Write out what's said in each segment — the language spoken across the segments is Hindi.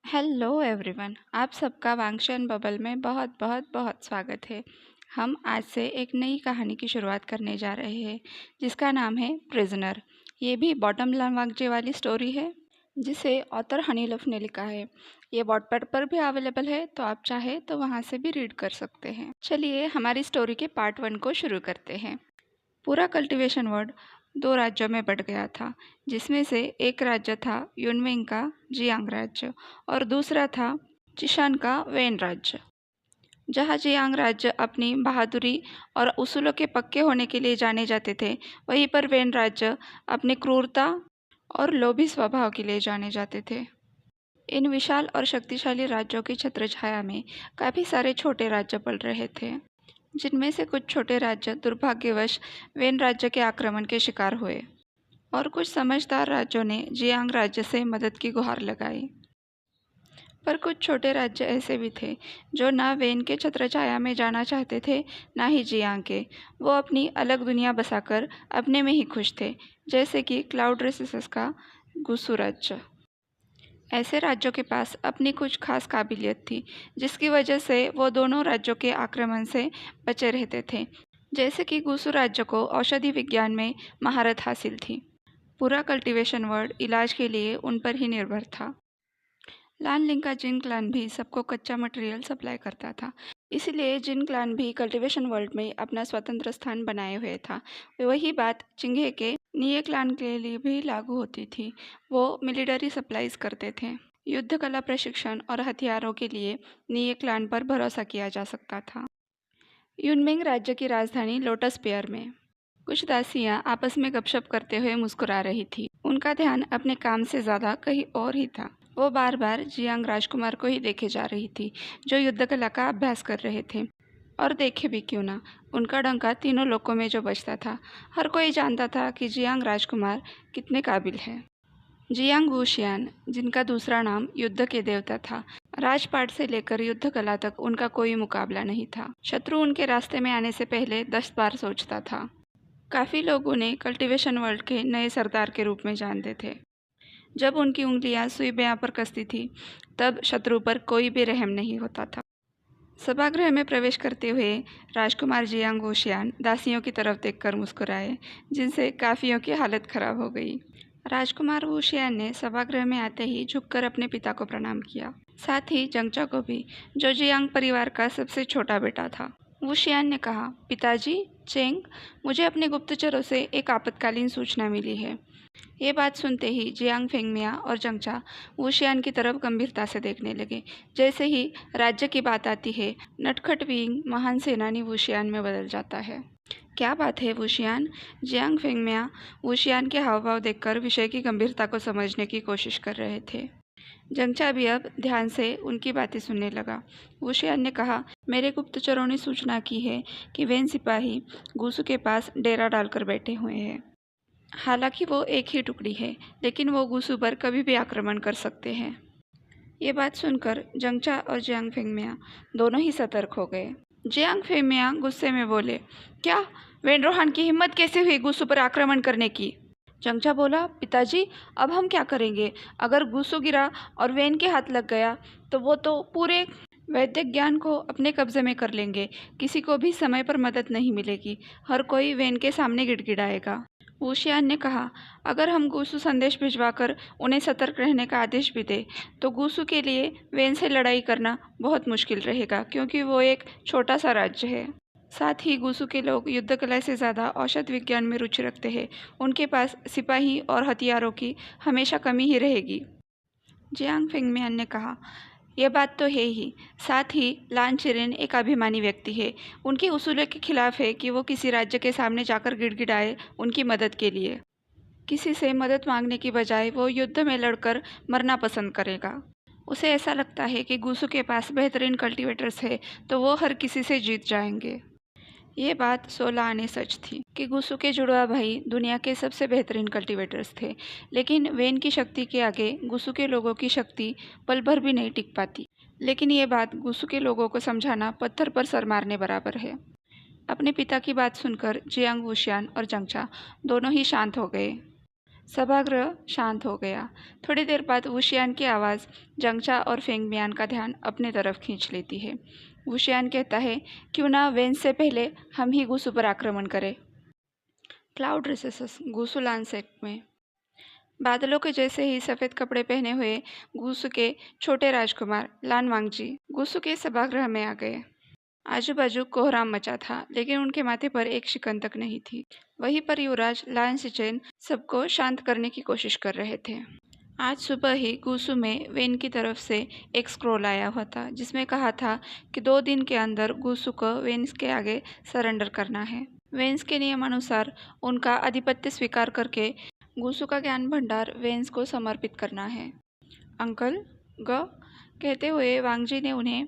हेलो एवरीवन, आप सबका वांगशन बबल में बहुत बहुत बहुत स्वागत है। हम आज से एक नई कहानी की शुरुआत करने जा रहे हैं जिसका नाम है प्रिजनर। ये भी बॉटम लावांगजे वाली स्टोरी है जिसे ऑथर हनीलफ ने लिखा है। ये वॉटपैड पर भी अवेलेबल है, तो आप चाहे तो वहाँ से भी रीड कर सकते हैं। चलिए हमारी स्टोरी के पार्ट 1 को शुरू करते हैं। पूरा कल्टीवेशन वर्ड 2 राज्यों में बट गया था, जिसमें से एक राज्य था युनमिंग का जियांग राज्य और दूसरा था चिशान का वेन राज्य। जहाँ जियांग राज्य अपनी बहादुरी और उसूलों के पक्के होने के लिए जाने जाते थे, वहीं पर वेन राज्य अपनी क्रूरता और लोभी स्वभाव के लिए जाने जाते थे। इन विशाल और शक्तिशाली राज्यों की छत्रछाया में काफ़ी सारे छोटे राज्य पल रहे थे, जिनमें से कुछ छोटे राज्य दुर्भाग्यवश वेन राज्य के आक्रमण के शिकार हुए और कुछ समझदार राज्यों ने जियांग राज्य से मदद की गुहार लगाई। पर कुछ छोटे राज्य ऐसे भी थे जो ना वेन के छत्रछाया में जाना चाहते थे, ना ही जियांग के। वो अपनी अलग दुनिया बसाकर अपने में ही खुश थे, जैसे कि क्लाउड रेसिस का गुसु राज्य। ऐसे राज्यों के पास अपनी कुछ खास काबिलियत थी, जिसकी वजह से वो दोनों राज्यों के आक्रमण से बचे रहते थे। जैसे कि गुसु राज्य को औषधि विज्ञान में महारत हासिल थी। पूरा कल्टीवेशन वर्ल्ड इलाज के लिए उन पर ही निर्भर था। लानलिंग का जिन क्लान भी सबको कच्चा मटेरियल सप्लाई करता था, इसलिए जिन क्लान भी कल्टीवेशन वर्ल्ड में अपना स्वतंत्र स्थान बनाए हुए था। वही बात चिंगे के निये क्लान के लिए भी लागू होती थी। वो मिलिट्री सप्लाईज करते थे। युद्ध कला प्रशिक्षण और हथियारों के लिए निये क्लान पर भरोसा किया जा सकता था। युनमिंग राज्य की राजधानी लोटस पेयर में कुछ दासियां आपस में गपशप करते हुए मुस्कुरा रही थी। उनका ध्यान अपने काम से ज़्यादा कहीं और ही था। वो बार बार जियांग राजकुमार को ही देखे जा रही थी, जो युद्ध कला का अभ्यास कर रहे थे। और देखे भी क्यों ना, उनका डंका तीनों लोकों में जो बजता था, हर कोई जानता था कि जियांग राजकुमार कितने काबिल है। जियांग वुशियान, जिनका दूसरा नाम युद्ध के देवता था, राजपाट से लेकर युद्ध कला तक उनका कोई मुकाबला नहीं था। शत्रु उनके रास्ते में आने से पहले 10 बार सोचता था। काफ़ी लोग उन्हें कल्टीवेशन वर्ल्ड के नए सरदार के रूप में जानते थे। जब उनकी उंगलियां सुई ब्याह पर कसती थी, तब शत्रु पर कोई भी रहम नहीं होता था। सभागृह में प्रवेश करते हुए राजकुमार जियांग वुशियान दासियों की तरफ देखकर मुस्कुराए, जिनसे काफियों की हालत खराब हो गई। राजकुमार वुशियान ने सभागृह में आते ही झुककर अपने पिता को प्रणाम किया, साथ ही जंगचा को भी, जो जियांग परिवार का सबसे छोटा बेटा था। वुशियान ने कहा, पिताजी चेंग, मुझे अपने गुप्तचरों से एक आपातकालीन सूचना मिली है। ये बात सुनते ही जियांग फेंगमिया और जंगचा वुशियान की तरफ गंभीरता से देखने लगे। जैसे ही राज्य की बात आती है, नटखट विंग महान सेनानी वुशियान में बदल जाता है। क्या बात है वुशियान? जियांग फेंगमिया वुशियान के हाव भाव देखकर विषय की गंभीरता को समझने की कोशिश कर रहे थे। जंगचा भी अब ध्यान से उनकी बातें सुनने लगा। वुशियान ने कहा, मेरे गुप्तचरों ने सूचना की है कि वेन सिपाही गुसु के पास डेरा डालकर बैठे हुए हैं। हालांकि वो एक ही टुकड़ी है, लेकिन वो गुसु पर कभी भी आक्रमण कर सकते हैं। ये बात सुनकर जंगचा और जियांग फेंगमिया दोनों ही सतर्क हो गए। जियांग फेंगमिया गुस्से में बोले, क्या वेन रोहान की हिम्मत कैसे हुई गुसु पर आक्रमण करने की? जंगचा बोला, पिताजी अब हम क्या करेंगे? अगर गुसु गिरा और वेन के हाथ लग गया तो वो तो पूरे वैदिक ज्ञान को अपने कब्जे में कर लेंगे। किसी को भी समय पर मदद नहीं मिलेगी। हर कोई वेन के सामने गिड़गिड़ाएगा। वुशियान ने कहा, अगर हम गुसु संदेश भिजवाकर उन्हें सतर्क रहने का आदेश भी दें, तो गुसु के लिए वेन से लड़ाई करना बहुत मुश्किल रहेगा, क्योंकि वो एक छोटा सा राज्य है। साथ ही गुसु के लोग युद्ध कला से ज़्यादा औषध विज्ञान में रुचि रखते हैं। उनके पास सिपाही और हथियारों की हमेशा कमी ही रहेगी। जियांग फेंगमियान ने कहा, यह बात तो है ही। साथ ही लान चिरेन एक अभिमानी व्यक्ति है। उनके उसूलों के खिलाफ है कि वो किसी राज्य के सामने जाकर गिड़गिड़ाए उनकी मदद के लिए। किसी से मदद मांगने की बजाय वो युद्ध में लड़कर मरना पसंद करेगा। उसे ऐसा लगता है कि गुसु के पास बेहतरीन कल्टीवेटर्स है, तो वो हर किसी से जीत जाएंगे। ये बात 16 आने सच थी कि गुसु के जुड़वा भाई दुनिया के सबसे बेहतरीन कल्टीवेटर्स थे, लेकिन वेन की शक्ति के आगे गुसु के लोगों की शक्ति पल भर भी नहीं टिक पाती। लेकिन ये बात गुसु के लोगों को समझाना पत्थर पर सर मारने बराबर है। अपने पिता की बात सुनकर जियांग वुशियान और जंगचा दोनों ही शांत हो गए। सभागृह शांत हो गया। थोड़ी देर बाद वुशियान की आवाज़ जंगचा और फेंगमियान का ध्यान अपने तरफ खींच लेती है। वुशियान कहता है, क्यों ना वेन्स से पहले हम ही गुसु पर आक्रमण करें। क्लाउड रिसेसेस गुसु लैंडसेट में बादलों के जैसे ही सफ़ेद कपड़े पहने हुए गुसु के छोटे राजकुमार लान वांगजी गुसु के सभागृह में आ गए। आजू बाजू कोहराम मचा था, लेकिन उनके माथे पर एक शिकन तक नहीं थी। वहीं पर युवराज लान सिचेन सबको शांत करने की कोशिश कर रहे थे। आज सुबह ही गुसु में वेन की तरफ से एक स्क्रोल आया हुआ था, जिसमें कहा था कि 2 दिन के अंदर गुसु को वेन्स के आगे सरेंडर करना है। वेन्स के नियमानुसार उनका आधिपत्य स्वीकार करके गुसु का ज्ञान भंडार वेन्स को समर्पित करना है। अंकल ग कहते हुए वांगजी ने उन्हें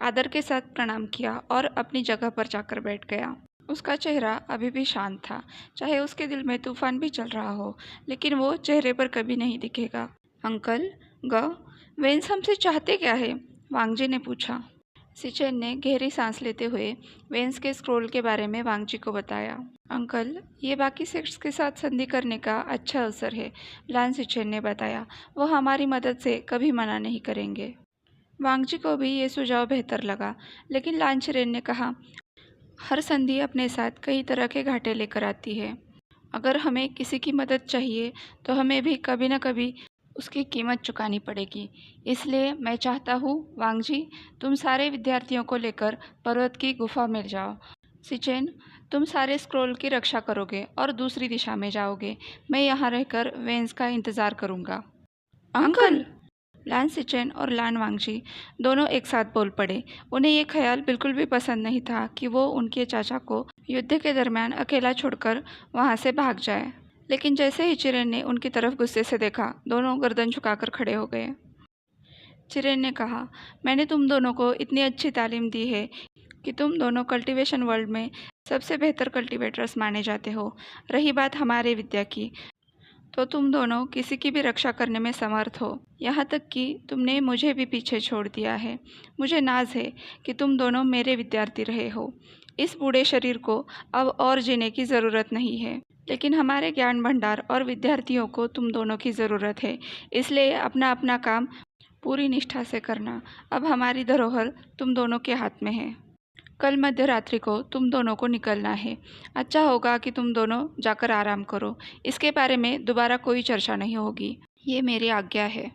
आदर के साथ प्रणाम किया और अपनी जगह पर जाकर बैठ गया। उसका चेहरा अभी भी शांत था, चाहे उसके दिल में तूफान भी चल रहा हो, लेकिन वो चेहरे पर कभी नहीं दिखेगा। अंकल ग वेन्स हमसे चाहते क्या है? वांगजी ने पूछा। सिचेन ने गहरी सांस लेते हुए वेन्स के स्क्रोल के बारे में वांगजी को बताया। अंकल, ये बाकी सेक्ट्स के साथ संधि करने का अच्छा अवसर है, लान सिचेन ने बताया। वो हमारी मदद से कभी मना नहीं करेंगे। वांगजी को भी ये सुझाव बेहतर लगा, लेकिन लान चिरेन ने कहा, हर संधि अपने साथ कई तरह के घाटे लेकर आती है। अगर हमें किसी की मदद चाहिए तो हमें भी कभी न कभी उसकी कीमत चुकानी पड़ेगी। इसलिए मैं चाहता हूँ वांगजी, तुम सारे विद्यार्थियों को लेकर पर्वत की गुफा में जाओ। सिचेन, तुम सारे स्क्रोल की रक्षा करोगे और दूसरी दिशा में जाओगे। मैं यहाँ रहकर वेन्स का इंतज़ार करूँगा। अंकल! लान सिचेन और लान वांगजी दोनों एक साथ बोल पड़े। उन्हें ये ख्याल बिल्कुल भी पसंद नहीं था कि वो उनके चाचा को युद्ध के दरमियान अकेला छोड़कर वहाँ से भाग जाए, लेकिन जैसे ही चिरेन ने उनकी तरफ गुस्से से देखा, दोनों गर्दन झुकाकर खड़े हो गए। चिरेन ने कहा, मैंने तुम दोनों को इतनी अच्छी तालीम दी है कि तुम दोनों कल्टीवेशन वर्ल्ड में सबसे बेहतर कल्टीवेटर्स माने जाते हो। रही बात हमारे विद्या की, तो तुम दोनों किसी की भी रक्षा करने में समर्थ हो, यहाँ तक कि तुमने मुझे भी पीछे छोड़ दिया है। मुझे नाज है कि तुम दोनों मेरे विद्यार्थी रहे हो। इस बूढ़े शरीर को अब और जीने की ज़रूरत नहीं है, लेकिन हमारे ज्ञान भंडार और विद्यार्थियों को तुम दोनों की ज़रूरत है। इसलिए अपना अपना काम पूरी निष्ठा से करना। अब हमारी धरोहर तुम दोनों के हाथ में है। कल मध्य रात्रि को तुम दोनों को निकलना है। अच्छा होगा कि तुम दोनों जाकर आराम करो। इसके बारे में दोबारा कोई चर्चा नहीं होगी। ये मेरी आज्ञा है।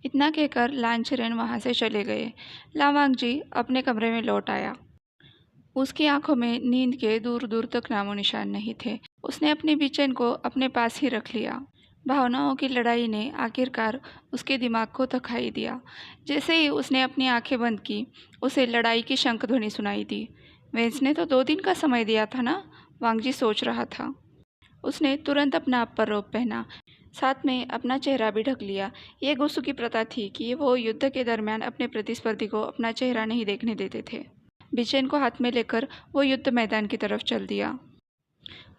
इतना कहकर लान चिरेन वहाँ से चले गए। लान वांगजी अपने कमरे में लौट आया। उसकी आंखों में नींद के दूर दूर तक नामो निशान नहीं थे। उसने अपनी बेचैन को अपने पास ही रख लिया। भावनाओं की लड़ाई ने आखिरकार उसके दिमाग को थकाई दिया। जैसे ही उसने अपनी आंखें बंद की, उसे लड़ाई की शंख ध्वनि सुनाई दी। वेन्स ने तो 2 दिन का समय दिया था ना, वांगजी सोच रहा था। उसने तुरंत अपना अपर रोब पहना, साथ में अपना चेहरा भी ढक लिया। ये गुसु की प्रथा थी कि वो युद्ध के दरमियान अपने प्रतिस्पर्धी को अपना चेहरा नहीं देखने देते थे। बिचेन को हाथ में लेकर वो युद्ध मैदान की तरफ चल दिया।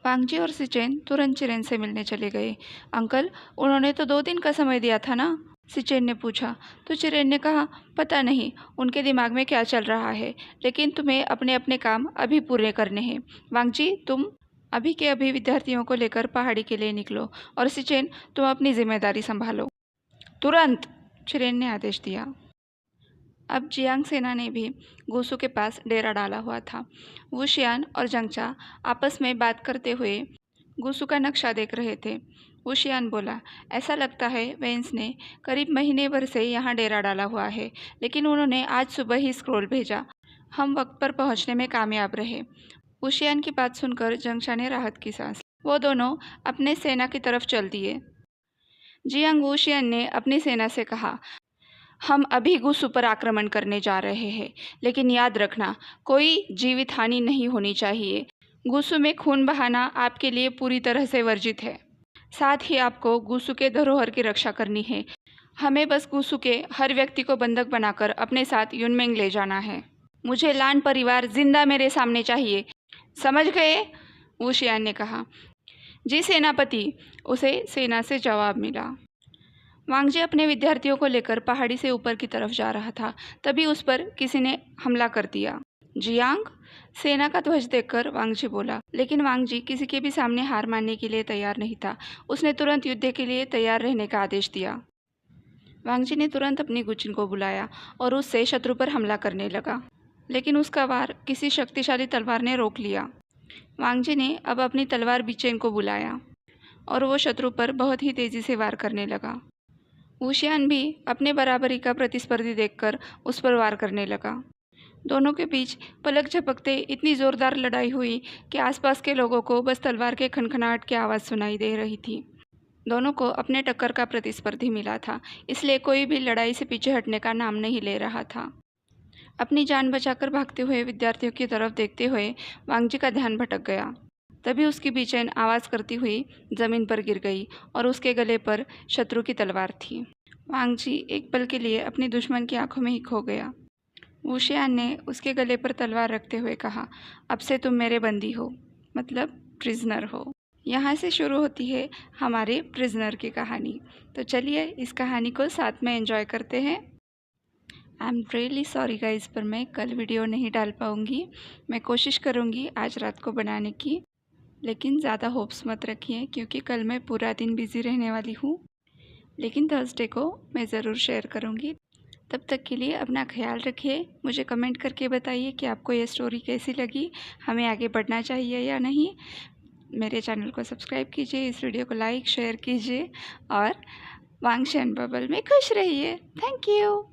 वांगजी और सिचेन तुरंत चिरेन से मिलने चले गए। अंकल, उन्होंने तो 2 दिन का समय दिया था ना, सिचेन ने पूछा। तो चिरेन ने कहा, पता नहीं उनके दिमाग में क्या चल रहा है, लेकिन तुम्हें अपने अपने काम अभी पूरे करने हैं। वांगजी, तुम अभी के अभी विद्यार्थियों को लेकर पहाड़ी के लिए निकलो, और सिचेन, तुम अपनी जिम्मेदारी संभालो। तुरंत, चिरेन ने आदेश दिया। अब जियांग सेना ने भी गुसु के पास डेरा डाला हुआ था। वुशियान और जंगचा आपस में बात करते हुए गुसु का नक्शा देख रहे थे। वुशियान बोला, ऐसा लगता है वेन्स ने करीब महीने भर से यहाँ डेरा डाला हुआ है, लेकिन उन्होंने आज सुबह ही स्क्रोल भेजा। हम वक्त पर पहुँचने में कामयाब रहे। वुशियान की बात सुनकर जंगचा ने राहत की सांस। वो दोनों अपने सेना की तरफ चल दिए। जियांग वुशियान ने अपनी सेना से कहा, हम अभी गुसु पर आक्रमण करने जा रहे हैं, लेकिन याद रखना, कोई जीवित हानि नहीं होनी चाहिए। गुसु में खून बहाना आपके लिए पूरी तरह से वर्जित है। साथ ही आपको गुसु के धरोहर की रक्षा करनी है। हमें बस गुसु के हर व्यक्ति को बंधक बनाकर अपने साथ युनमेंग ले जाना है। मुझे लान परिवार जिंदा मेरे सामने चाहिए, समझ गए? वुशियान ने कहा। जी सेनापति, उसे सेना से जवाब मिला। वांगजी अपने विद्यार्थियों को लेकर पहाड़ी से ऊपर की तरफ जा रहा था, तभी उस पर किसी ने हमला कर दिया। जियांग, सेना का ध्वज देखकर वांगजी बोला, लेकिन वांगजी किसी के भी सामने हार मानने के लिए तैयार नहीं था। उसने तुरंत युद्ध के लिए तैयार रहने का आदेश दिया। वांगजी ने तुरंत अपनी गुचिन को बुलाया और उससे शत्रु पर हमला करने लगा, लेकिन उसका वार किसी शक्तिशाली तलवार ने रोक लिया। वांगजी ने अब अपनी तलवार बिचेन को बुलाया और वो शत्रु पर बहुत ही तेजी से वार करने लगा। वुशियान भी अपने बराबरी का प्रतिस्पर्धी देखकर उस पर वार करने लगा। दोनों के बीच पलक झपकते इतनी जोरदार लड़ाई हुई कि आसपास के लोगों को बस तलवार के खनखनाहट की आवाज़ सुनाई दे रही थी। दोनों को अपने टक्कर का प्रतिस्पर्धी मिला था, इसलिए कोई भी लड़ाई से पीछे हटने का नाम नहीं ले रहा था। अपनी जान बचाकर भागते हुए विद्यार्थियों की तरफ देखते हुए वांगजी का ध्यान भटक गया। तभी उसकी बेचैन आवाज़ करती हुई जमीन पर गिर गई और उसके गले पर शत्रु की तलवार थी। वांगजी एक पल के लिए अपनी दुश्मन की आंखों में ही खो गया। वुशियान ने उसके गले पर तलवार रखते हुए कहा, अब से तुम मेरे बंदी हो, मतलब प्रिजनर हो। यहाँ से शुरू होती है हमारे प्रिजनर की कहानी। तो चलिए इस कहानी को साथ में एंजॉय करते हैं। I am really sorry guys, पर मैं कल वीडियो नहीं डाल पाऊँगी। मैं कोशिश करूँगी आज रात को बनाने की, लेकिन ज़्यादा होप्स मत रखिए क्योंकि कल मैं पूरा दिन बिज़ी रहने वाली हूँ। लेकिन थर्सडे को मैं ज़रूर शेयर करूँगी। तब तक के लिए अपना ख्याल रखिए। मुझे कमेंट करके बताइए कि आपको ये स्टोरी कैसी लगी, हमें आगे बढ़ना चाहिए या नहीं। मेरे चैनल को सब्सक्राइब कीजिए, इस वीडियो को लाइक शेयर कीजिए और वांगशन बबल में खुश रहिए। Thank you.